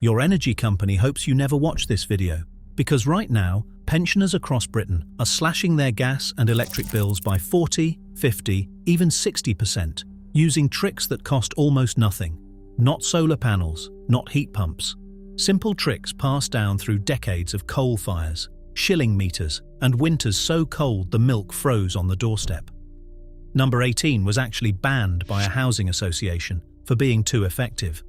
Your energy company hopes you never watch this video, because right now, pensioners across Britain are slashing their gas and electric bills by 40, 50, even 60%, using tricks that cost almost nothing. Not solar panels, not heat pumps. Simple tricks passed down through decades of coal fires, shilling meters, and winters so cold the milk froze on the doorstep. Number 18 was actually banned by a housing association for being too effective.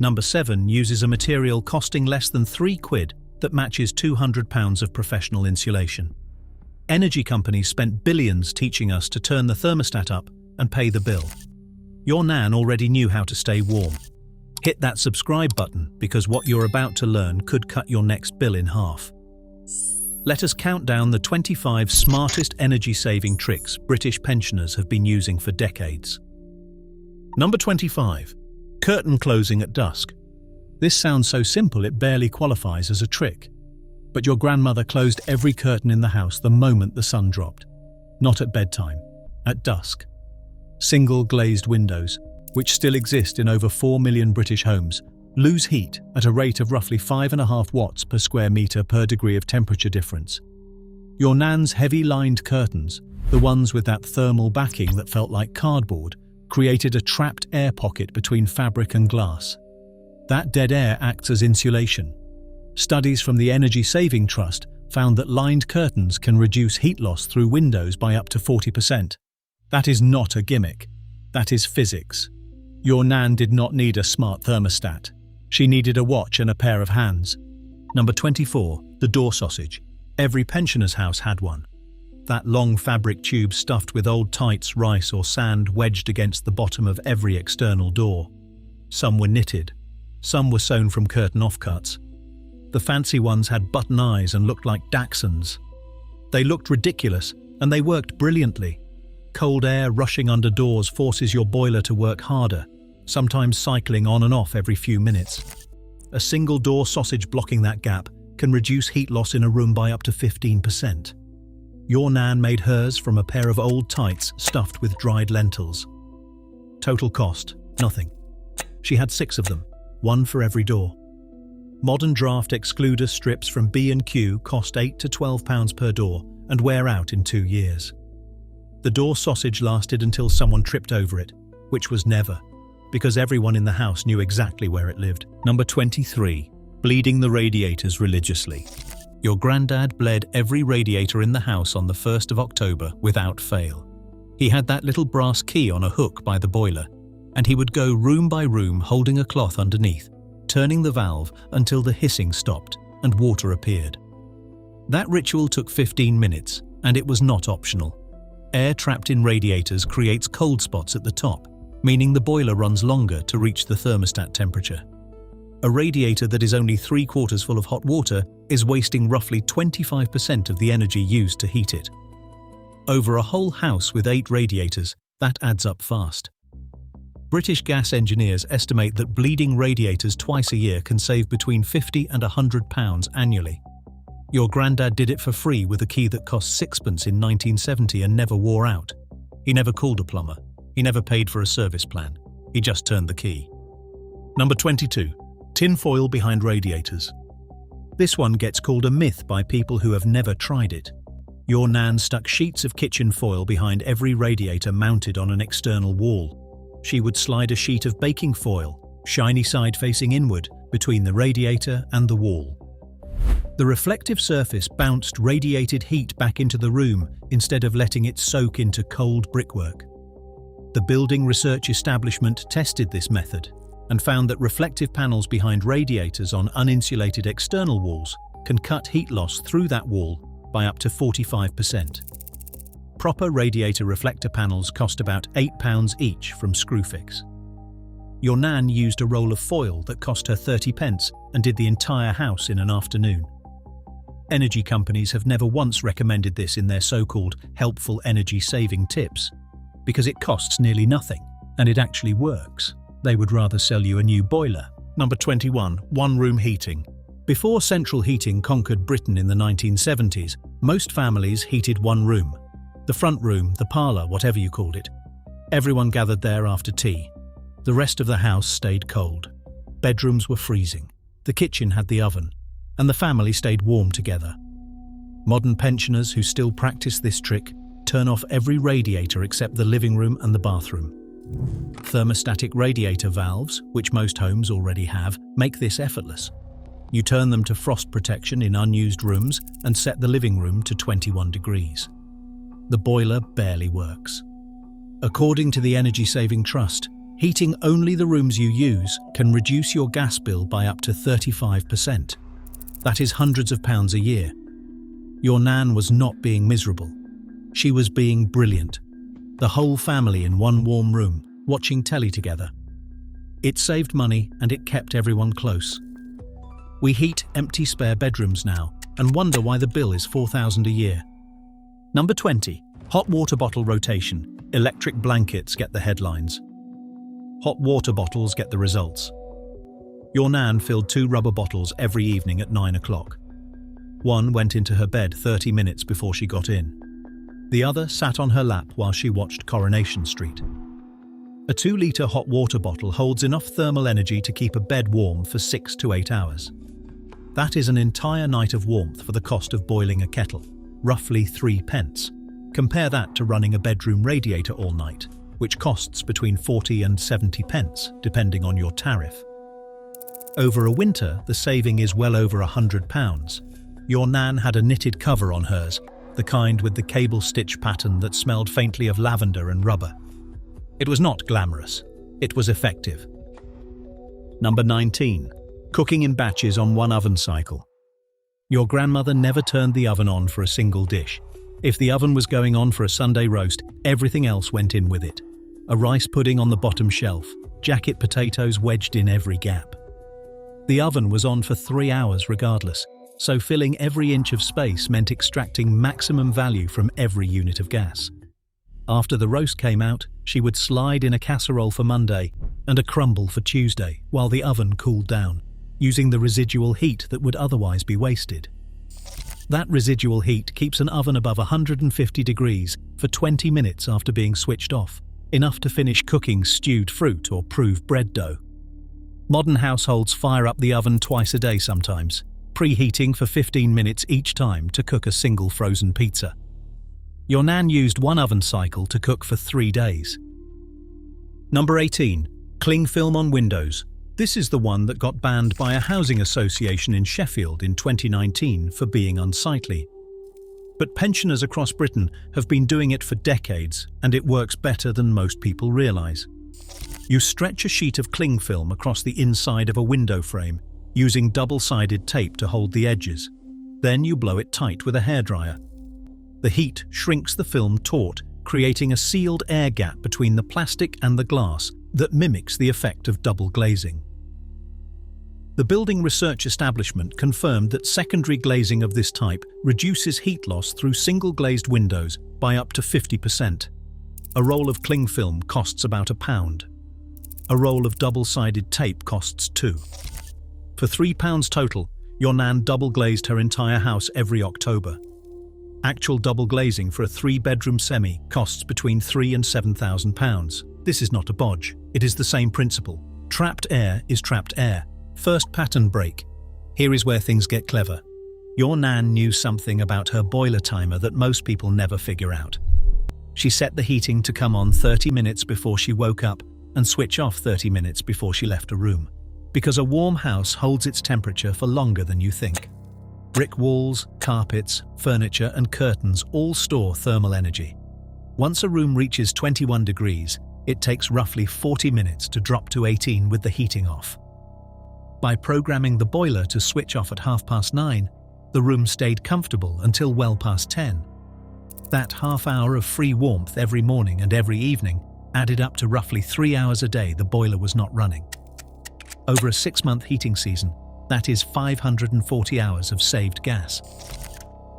Number 7 uses a material costing less than £3 that matches £200 of professional insulation. Energy companies spent billions teaching us to turn the thermostat up and pay the bill. Your nan already knew how to stay warm. Hit that subscribe button because what you're about to learn could cut your next bill in half. Let us count down the 25 smartest energy-saving tricks British pensioners have been using for decades. Number 25. Curtain closing at dusk. This sounds so simple it barely qualifies as a trick. But your grandmother closed every curtain in the house the moment the sun dropped. Not at bedtime, at dusk. Single glazed windows, which still exist in over 4 million British homes, lose heat at a rate of roughly 5.5 watts per square metre per degree of temperature difference. Your nan's heavy-lined curtains, the ones with that thermal backing that felt like cardboard, created a trapped air pocket between fabric and glass. That dead air acts as insulation. Studies from the Energy Saving Trust found that lined curtains can reduce heat loss through windows by up to 40%. That is not a gimmick. That is physics. Your nan did not need a smart thermostat. She needed a watch and a pair of hands. Number 24. The door sausage. Every pensioner's house had one. That long fabric tube stuffed with old tights, rice or sand wedged against the bottom of every external door. Some were knitted. Some were sewn from curtain offcuts. The fancy ones had button eyes and looked like dachshunds. They looked ridiculous, and they worked brilliantly. Cold air rushing under doors forces your boiler to work harder, sometimes cycling on and off every few minutes. A single door sausage blocking that gap can reduce heat loss in a room by up to 15%. Your nan made hers from a pair of old tights stuffed with dried lentils. Total cost, nothing. She had 6 of them, 1 for every door. Modern draft excluder strips from B&Q cost £8 to £12 per door and wear out in 2 years. The door sausage lasted until someone tripped over it, which was never, because everyone in the house knew exactly where it lived. Number 23. Bleeding the radiators religiously. Your granddad bled every radiator in the house on the 1st of October without fail. He had that little brass key on a hook by the boiler, and he would go room by room holding a cloth underneath, turning the valve until the hissing stopped and water appeared. That ritual took 15 minutes, and it was not optional. Air trapped in radiators creates cold spots at the top, meaning the boiler runs longer to reach the thermostat temperature. A radiator that is only 3/4 full of hot water is wasting roughly 25% of the energy used to heat it. Over a whole house with 8 radiators, that adds up fast. British gas engineers estimate that bleeding radiators twice a year can save between £50 and £100 annually. Your granddad did it for free with a key that cost 6pence in 1970 and never wore out. He never called a plumber. He never paid for a service plan. He just turned the key. Number 22. Tin foil behind radiators. This one gets called a myth by people who have never tried it. Your nan stuck sheets of kitchen foil behind every radiator mounted on an external wall. She would slide a sheet of baking foil, shiny side facing inward, between the radiator and the wall. The reflective surface bounced radiated heat back into the room instead of letting it soak into cold brickwork. The building research establishment tested this method and found that reflective panels behind radiators on uninsulated external walls can cut heat loss through that wall by up to 45%. Proper radiator reflector panels cost about £8 each from Screwfix. Your nan used a roll of foil that cost her 30p and did the entire house in an afternoon. Energy companies have never once recommended this in their so-called helpful energy-saving tips, because it costs nearly nothing, and it actually works. They would rather sell you a new boiler. Number 21. One-room heating. Before central heating conquered Britain in the 1970s, most families heated one room. The front room, the parlour, whatever you called it. Everyone gathered there after tea. The rest of the house stayed cold. Bedrooms were freezing. The kitchen had the oven, and the family stayed warm together. Modern pensioners who still practice this trick turn off every radiator except the living room and the bathroom. Thermostatic radiator valves, which most homes already have, make this effortless. You turn them to frost protection in unused rooms and set the living room to 21 degrees. The boiler barely works. According to the Energy Saving Trust, heating only the rooms you use can reduce your gas bill by up to 35%. That is hundreds of pounds a year. Your Nan was not being miserable. She was being brilliant. The whole family in one warm room, watching telly together. It saved money and it kept everyone close. We heat empty spare bedrooms now and wonder why the bill is £4,000 a year. Number 20. Hot water bottle rotation. Electric blankets get the headlines. Hot water bottles get the results. Your Nan filled 2 rubber bottles every evening at 9 o'clock. One went into her bed 30 minutes before she got in. The other sat on her lap while she watched Coronation Street. A 2-litre hot water bottle holds enough thermal energy to keep a bed warm for 6 to 8 hours. That is an entire night of warmth for the cost of boiling a kettle, roughly 3 pence. Compare that to running a bedroom radiator all night, which costs between 40 and 70 pence, depending on your tariff. Over a winter, the saving is well over £100. Your Nan had a knitted cover on hers, the kind with the cable stitch pattern that smelled faintly of lavender and rubber. It was not glamorous. It was effective. Number 19. Cooking in batches on one oven cycle. Your grandmother never turned the oven on for a single dish. If the oven was going on for a Sunday roast, everything else went in with it. A rice pudding on the bottom shelf, jacket potatoes wedged in every gap. The oven was on for 3 hours regardless, so filling every inch of space meant extracting maximum value from every unit of gas. After the roast came out, she would slide in a casserole for Monday and a crumble for Tuesday while the oven cooled down, using the residual heat that would otherwise be wasted. That residual heat keeps an oven above 150 degrees for 20 minutes after being switched off, enough to finish cooking stewed fruit or prove bread dough. Modern households fire up the oven twice a day sometimes, preheating for 15 minutes each time to cook a single frozen pizza. Your Nan used one oven cycle to cook for 3 days. Number 18. Cling film on windows. This is the one that got banned by a housing association in Sheffield in 2019 for being unsightly. But pensioners across Britain have been doing it for decades, and it works better than most people realise. You stretch a sheet of cling film across the inside of a window frame, using double-sided tape to hold the edges. Then you blow it tight with a hairdryer. The heat shrinks the film taut, creating a sealed air gap between the plastic and the glass that mimics the effect of double glazing. The building research establishment confirmed that secondary glazing of this type reduces heat loss through single-glazed windows by up to 50%. A roll of cling film costs about £1. A roll of double-sided tape costs £2. For £3 total, your Nan double-glazed her entire house every October. Actual double glazing for a 3-bedroom semi costs between £3,000 and £7,000. This is not a bodge. It is the same principle. Trapped air is trapped air. First pattern break. Here is where things get clever. Your Nan knew something about her boiler timer that most people never figure out. She set the heating to come on 30 minutes before she woke up and switch off 30 minutes before she left a room. Because a warm house holds its temperature for longer than you think. Brick walls, carpets, furniture and curtains all store thermal energy. Once a room reaches 21 degrees, it takes roughly 40 minutes to drop to 18 with the heating off. By programming the boiler to switch off at 9:30, the room stayed comfortable until well past 10. That half hour of free warmth every morning and every evening added up to roughly 3 hours a day the boiler was not running. Over a 6-month heating season, that is 540 hours of saved gas.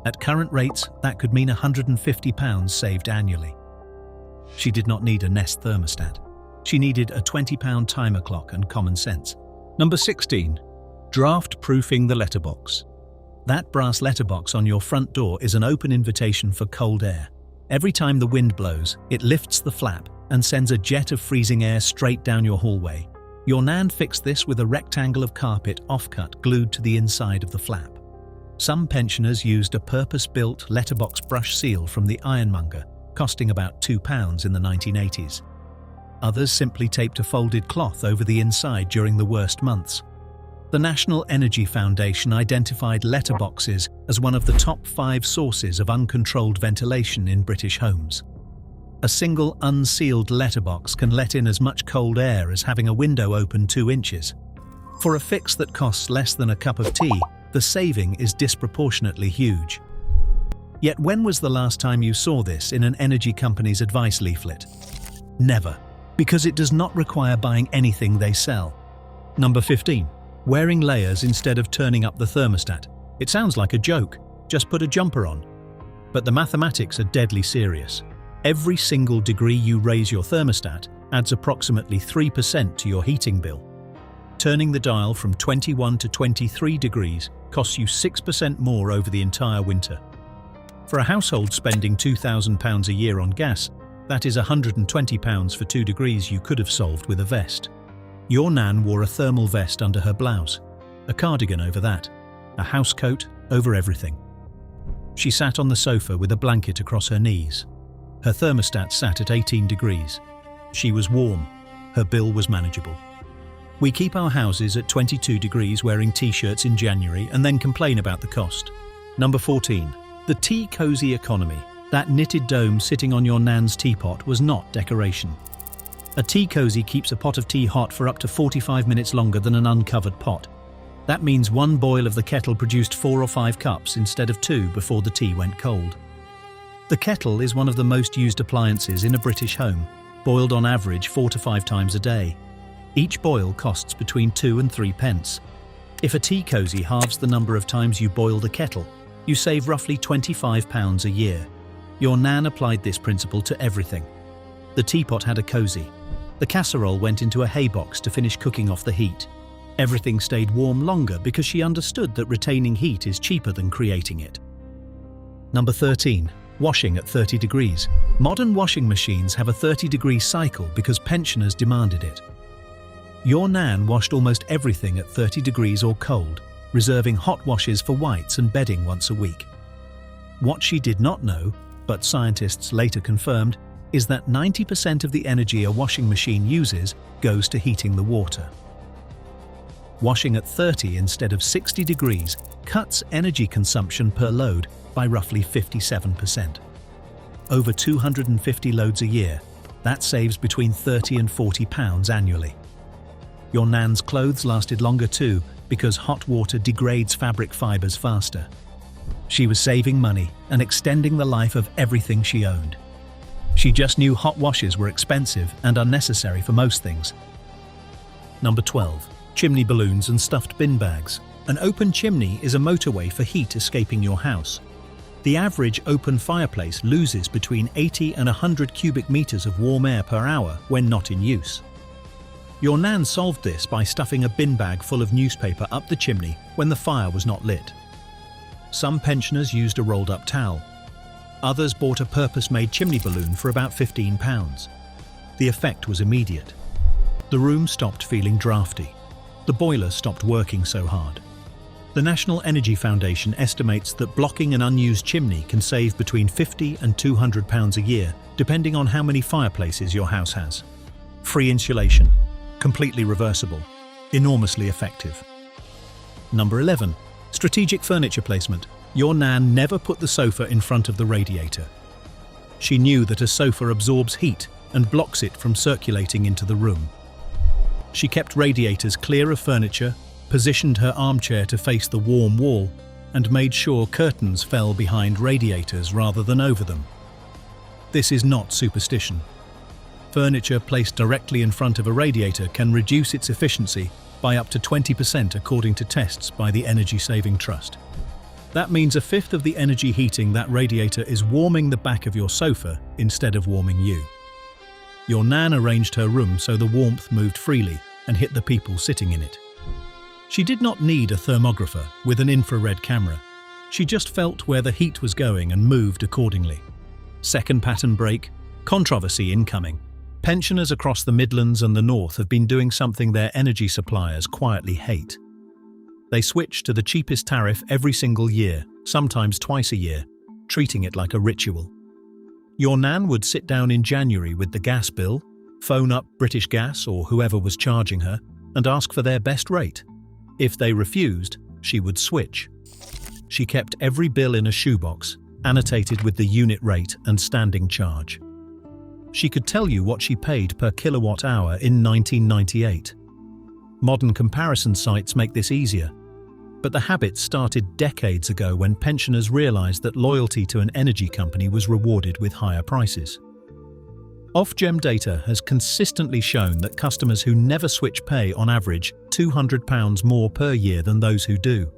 At current rates, that could mean £150 saved annually. She did not need a Nest thermostat. She needed a £20 timer clock and common sense. Number 16. Draft-proofing the letterbox. That brass letterbox on your front door is an open invitation for cold air. Every time the wind blows, it lifts the flap and sends a jet of freezing air straight down your hallway. Your nan fixed this with a rectangle of carpet offcut glued to the inside of the flap. Some pensioners used a purpose-built letterbox brush seal from the ironmonger, costing about £2 in the 1980s. Others simply taped a folded cloth over the inside during the worst months. The National Energy Foundation identified letterboxes as one of the top 5 sources of uncontrolled ventilation in British homes. A single unsealed letterbox can let in as much cold air as having a window open 2 inches. For a fix that costs less than a cup of tea, the saving is disproportionately huge. Yet when was the last time you saw this in an energy company's advice leaflet? Never, because it does not require buying anything they sell. Number 15. Wearing layers instead of turning up the thermostat. It sounds like a joke, just put a jumper on. But the mathematics are deadly serious. Every single degree you raise your thermostat adds approximately 3% to your heating bill. Turning the dial from 21 to 23 degrees costs you 6% more over the entire winter. For a household spending £2,000 a year on gas, that is £120 for 2 degrees you could have solved with a vest. Your nan wore a thermal vest under her blouse, a cardigan over that, a house coat over everything. She sat on the sofa with a blanket across her knees. Her thermostat sat at 18 degrees. She was warm. Her bill was manageable. We keep our houses at 22 degrees wearing t-shirts in January and then complain about the cost. Number 14. The tea cozy economy. That knitted dome sitting on your nan's teapot was not decoration. A tea cozy keeps a pot of tea hot for up to 45 minutes longer than an uncovered pot. That means one boil of the kettle produced 4 or 5 cups instead of 2 before the tea went cold. The kettle is one of the most used appliances in a British home, boiled on average 4 to 5 times a day. Each boil costs between 2 and 3 pence. If a tea cozy halves the number of times you boil the kettle, you save roughly £25 a year. Your nan applied this principle to everything. The teapot had a cozy. The casserole went into a hay box to finish cooking off the heat. Everything stayed warm longer because she understood that retaining heat is cheaper than creating it. Number 13. Washing at 30 degrees. Modern washing machines have a 30-degree cycle because pensioners demanded it. Your nan washed almost everything at 30 degrees or cold, reserving hot washes for whites and bedding once a week. What she did not know, but scientists later confirmed, is that 90% of the energy a washing machine uses goes to heating the water. Washing at 30 instead of 60 degrees cuts energy consumption per load by roughly 57%. Over 250 loads a year, that saves between £30 and £40 annually. Your nan's clothes lasted longer too because hot water degrades fabric fibers faster. She was saving money and extending the life of everything she owned. She just knew hot washes were expensive and unnecessary for most things. Number 12. Chimney balloons and stuffed bin bags. An open chimney is a motorway for heat escaping your house. The average open fireplace loses between 80 and 100 cubic meters of warm air per hour when not in use. Your nan solved this by stuffing a bin bag full of newspaper up the chimney when the fire was not lit. Some pensioners used a rolled-up towel. Others bought a purpose-made chimney balloon for about £15. The effect was immediate. The room stopped feeling drafty. The boiler stopped working so hard. The National Energy Foundation estimates that blocking an unused chimney can save between £50 and £200 a year, depending on how many fireplaces your house has. Free insulation. Completely reversible. Enormously effective. Number 11. Strategic furniture placement. Your nan never put the sofa in front of the radiator. She knew that a sofa absorbs heat and blocks it from circulating into the room. She kept radiators clear of furniture, positioned her armchair to face the warm wall, and made sure curtains fell behind radiators rather than over them. This is not superstition. Furniture placed directly in front of a radiator can reduce its efficiency by up to 20% according to tests by the Energy Saving Trust. That means a fifth of the energy heating that radiator is warming the back of your sofa instead of warming you. Your nan arranged her room so the warmth moved freely and hit the people sitting in it. She did not need a thermographer with an infrared camera. She just felt where the heat was going and moved accordingly. Second pattern break, controversy incoming. Pensioners across the Midlands and the North have been doing something their energy suppliers quietly hate. They switch to the cheapest tariff every single year, sometimes twice a year, treating it like a ritual. Your nan would sit down in January with the gas bill, phone up British Gas or whoever was charging her, and ask for their best rate. If they refused, she would switch. She kept every bill in a shoebox, annotated with the unit rate and standing charge. She could tell you what she paid per kilowatt hour in 1998. Modern comparison sites make this easier, but the habit started decades ago when pensioners realized that loyalty to an energy company was rewarded with higher prices. Ofgem data has consistently shown that customers who never switch pay on average £200 more per year than those who do.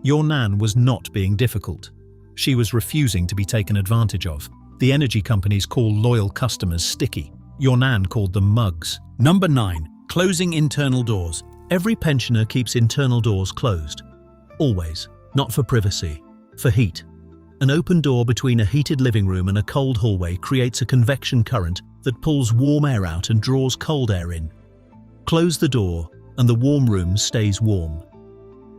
Your nan was not being difficult. She was refusing to be taken advantage of. The energy companies call loyal customers sticky. Your nan called them mugs. Number 9. Closing internal doors. Every pensioner keeps internal doors closed. Always. Not for privacy. For heat. An open door between a heated living room and a cold hallway creates a convection current that pulls warm air out and draws cold air in. Close the door, and the warm room stays warm.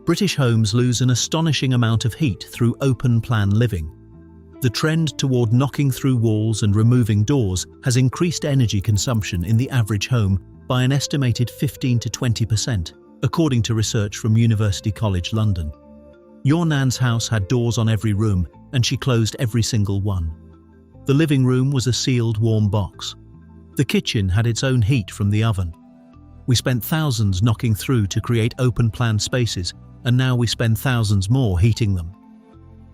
British homes lose an astonishing amount of heat through open-plan living. The trend toward knocking through walls and removing doors has increased energy consumption in the average home by an estimated 15 to 20%, according to research from University College London. Your nan's house had doors on every room, and she closed every single one. The living room was a sealed, warm box. The kitchen had its own heat from the oven. We spent thousands knocking through to create open-plan spaces, and now we spend thousands more heating them.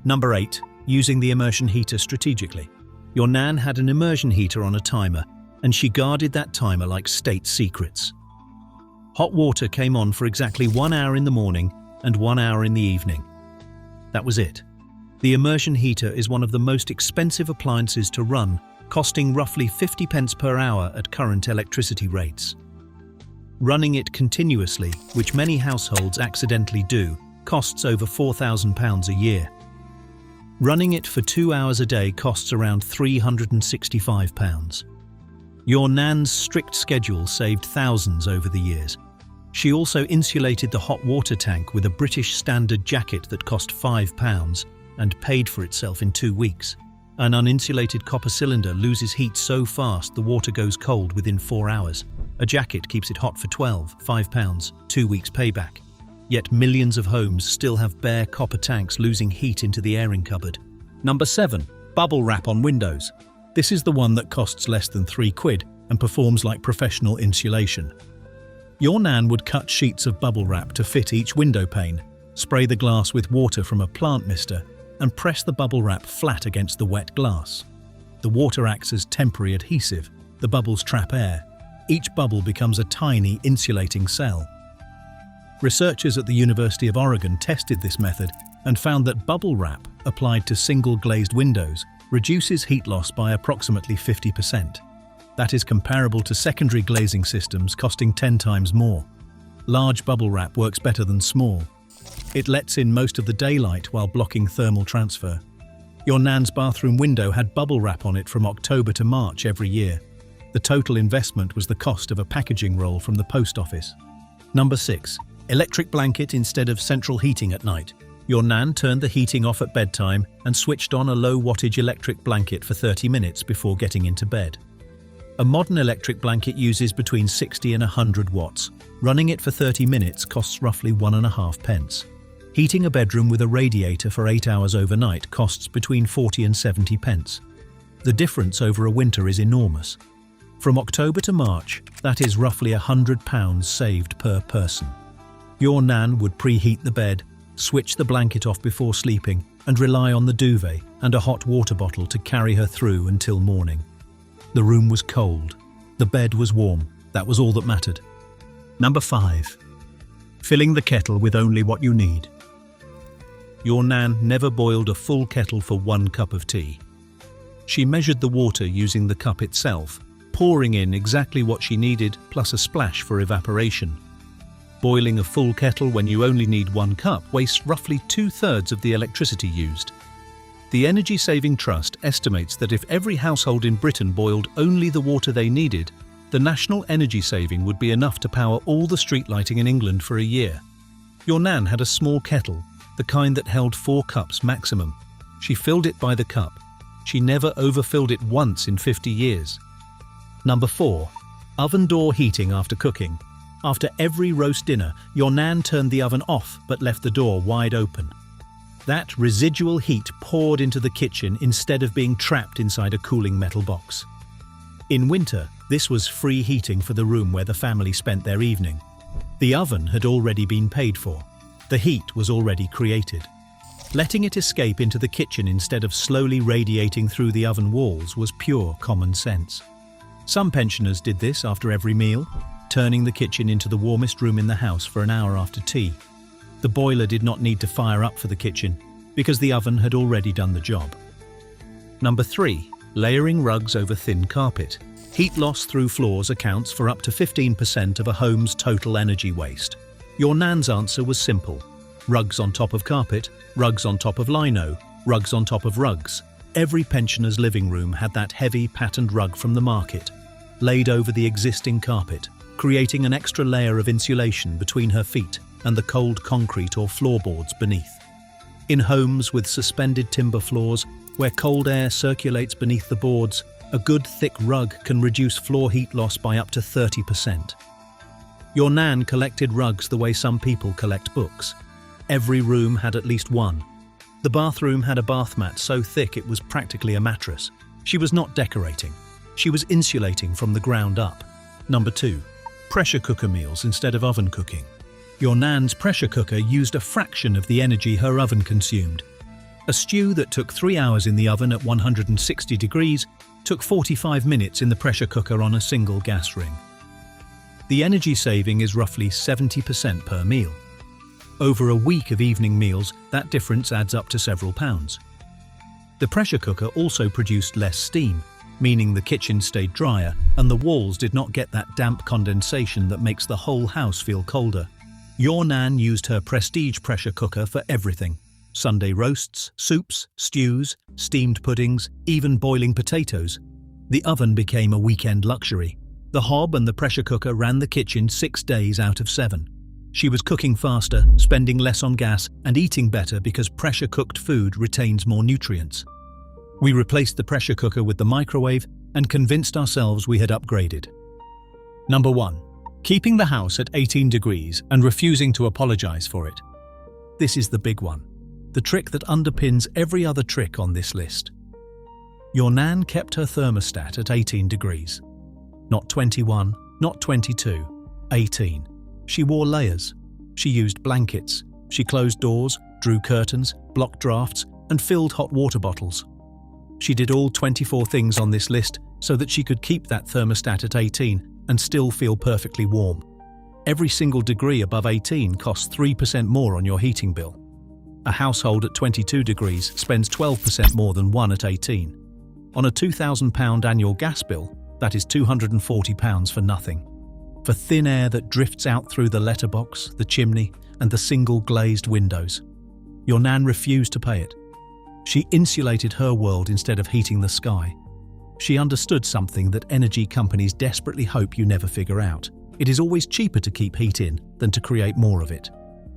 Number 8. Using the immersion heater strategically. Your nan had an immersion heater on a timer, and she guarded that timer like state secrets. Hot water came on for exactly 1 hour in the morning and 1 hour in the evening. That was it. The immersion heater is one of the most expensive appliances to run, costing roughly 50 pence per hour at current electricity rates. Running it continuously, which many households accidentally do, costs over £4,000 a year. Running it for 2 hours a day costs around £365. Your nan's strict schedule saved thousands over the years. She also insulated the hot water tank with a British standard jacket that cost £5 and paid for itself in 2 weeks. An uninsulated copper cylinder loses heat so fast the water goes cold within 4 hours. A jacket keeps it hot for £5, 2 weeks payback. Yet millions of homes still have bare copper tanks losing heat into the airing cupboard. Number 7. Bubble wrap on windows. This is the one that costs less than £3 and performs like professional insulation. Your nan would cut sheets of bubble wrap to fit each window pane, spray the glass with water from a plant mister, and press the bubble wrap flat against the wet glass. The water acts as temporary adhesive. The bubbles trap air. Each bubble becomes a tiny insulating cell. Researchers at the University of Oregon tested this method and found that bubble wrap applied to single glazed windows reduces heat loss by approximately 50%. That is comparable to secondary glazing systems costing 10 times more. Large bubble wrap works better than small. It lets in most of the daylight while blocking thermal transfer. Your nan's bathroom window had bubble wrap on it from October to March every year. The total investment was the cost of a packaging roll from the post office. Number 6. Electric blanket instead of central heating at night. Your nan turned the heating off at bedtime and switched on a low-wattage electric blanket for 30 minutes before getting into bed. A modern electric blanket uses between 60 and 100 watts. Running it for 30 minutes costs roughly 1.5 pence. Heating a bedroom with a radiator for 8 hours overnight costs between 40 and 70 pence. The difference over a winter is enormous. From October to March, that is roughly £100 saved per person. Your nan would preheat the bed, switch the blanket off before sleeping, and rely on the duvet and a hot water bottle to carry her through until morning. The room was cold. The bed was warm. That was all that mattered. Number 5. Filling the kettle with only what you need. Your nan never boiled a full kettle for 1 cup of tea. She measured the water using the cup itself, pouring in exactly what she needed plus a splash for evaporation. Boiling a full kettle when you only need 1 cup wastes roughly 2/3 of the electricity used. The Energy Saving Trust estimates that if every household in Britain boiled only the water they needed, the national energy saving would be enough to power all the street lighting in England for a year. Your nan had a small kettle, the kind that held 4 cups maximum. She filled it by the cup. She never overfilled it once in 50 years. Number 4. Oven door heating after cooking. After every roast dinner, your nan turned the oven off but left the door wide open. That residual heat poured into the kitchen instead of being trapped inside a cooling metal box. In winter, this was free heating for the room where the family spent their evening. The oven had already been paid for. The heat was already created. Letting it escape into the kitchen instead of slowly radiating through the oven walls was pure common sense. Some pensioners did this after every meal, turning the kitchen into the warmest room in the house for an hour after tea. The boiler did not need to fire up for the kitchen because the oven had already done the job. Number 3. Layering rugs over thin carpet. Heat loss through floors accounts for up to 15% of a home's total energy waste. Your nan's answer was simple. Rugs on top of carpet, rugs on top of lino, rugs on top of rugs. Every pensioner's living room had that heavy patterned rug from the market, laid over the existing carpet, creating an extra layer of insulation between her feet and the cold concrete or floorboards beneath. In homes with suspended timber floors, where cold air circulates beneath the boards, a good thick rug can reduce floor heat loss by up to 30%. Your nan collected rugs the way some people collect books. Every room had at least one. The bathroom had a bath mat so thick it was practically a mattress. She was not decorating. She was insulating from the ground up. Number 2. Pressure cooker meals instead of oven cooking. Your nan's pressure cooker used a fraction of the energy her oven consumed. A stew that took 3 hours in the oven at 160 degrees took 45 minutes in the pressure cooker on a single gas ring. The energy saving is roughly 70% per meal. Over a week of evening meals, that difference adds up to several pounds. The pressure cooker also produced less steam, meaning the kitchen stayed drier and the walls did not get that damp condensation that makes the whole house feel colder. Your nan used her prestige pressure cooker for everything. Sunday roasts, soups, stews, steamed puddings, even boiling potatoes. The oven became a weekend luxury. The hob and the pressure cooker ran the kitchen 6 days out of 7. She was cooking faster, spending less on gas, and eating better because pressure-cooked food retains more nutrients. We replaced the pressure cooker with the microwave and convinced ourselves we had upgraded. Number 1. Keeping the house at 18 degrees and refusing to apologize for it. This is the big one. The trick that underpins every other trick on this list. Your nan kept her thermostat at 18 degrees. Not 21, not 22, 18. She wore layers. She used blankets. She closed doors, drew curtains, blocked drafts, and filled hot water bottles. She did all 24 things on this list so that she could keep that thermostat at 18 and still feel perfectly warm. Every single degree above 18 costs 3% more on your heating bill. A household at 22 degrees spends 12% more than one at 18. On a £2,000 annual gas bill, that is £240 for nothing. For thin air that drifts out through the letterbox, the chimney, and the single glazed windows. Your nan refused to pay it. She insulated her world instead of heating the sky. She understood something that energy companies desperately hope you never figure out. It is always cheaper to keep heat in than to create more of it.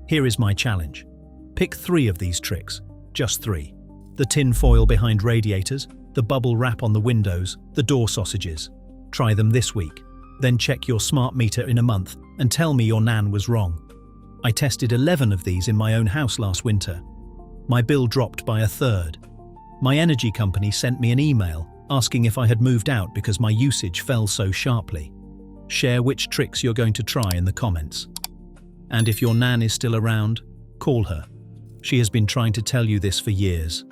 Here is my challenge. Pick 3 of these tricks, just 3. The tin foil behind radiators, the bubble wrap on the windows, the door sausages. Try them this week. Then check your smart meter in a month and tell me your nan was wrong. I tested 11 of these in my own house last winter. My bill dropped by 1/3. My energy company sent me an email asking if I had moved out because my usage fell so sharply. Share which tricks you're going to try in the comments. And if your nan is still around, call her. She has been trying to tell you this for years.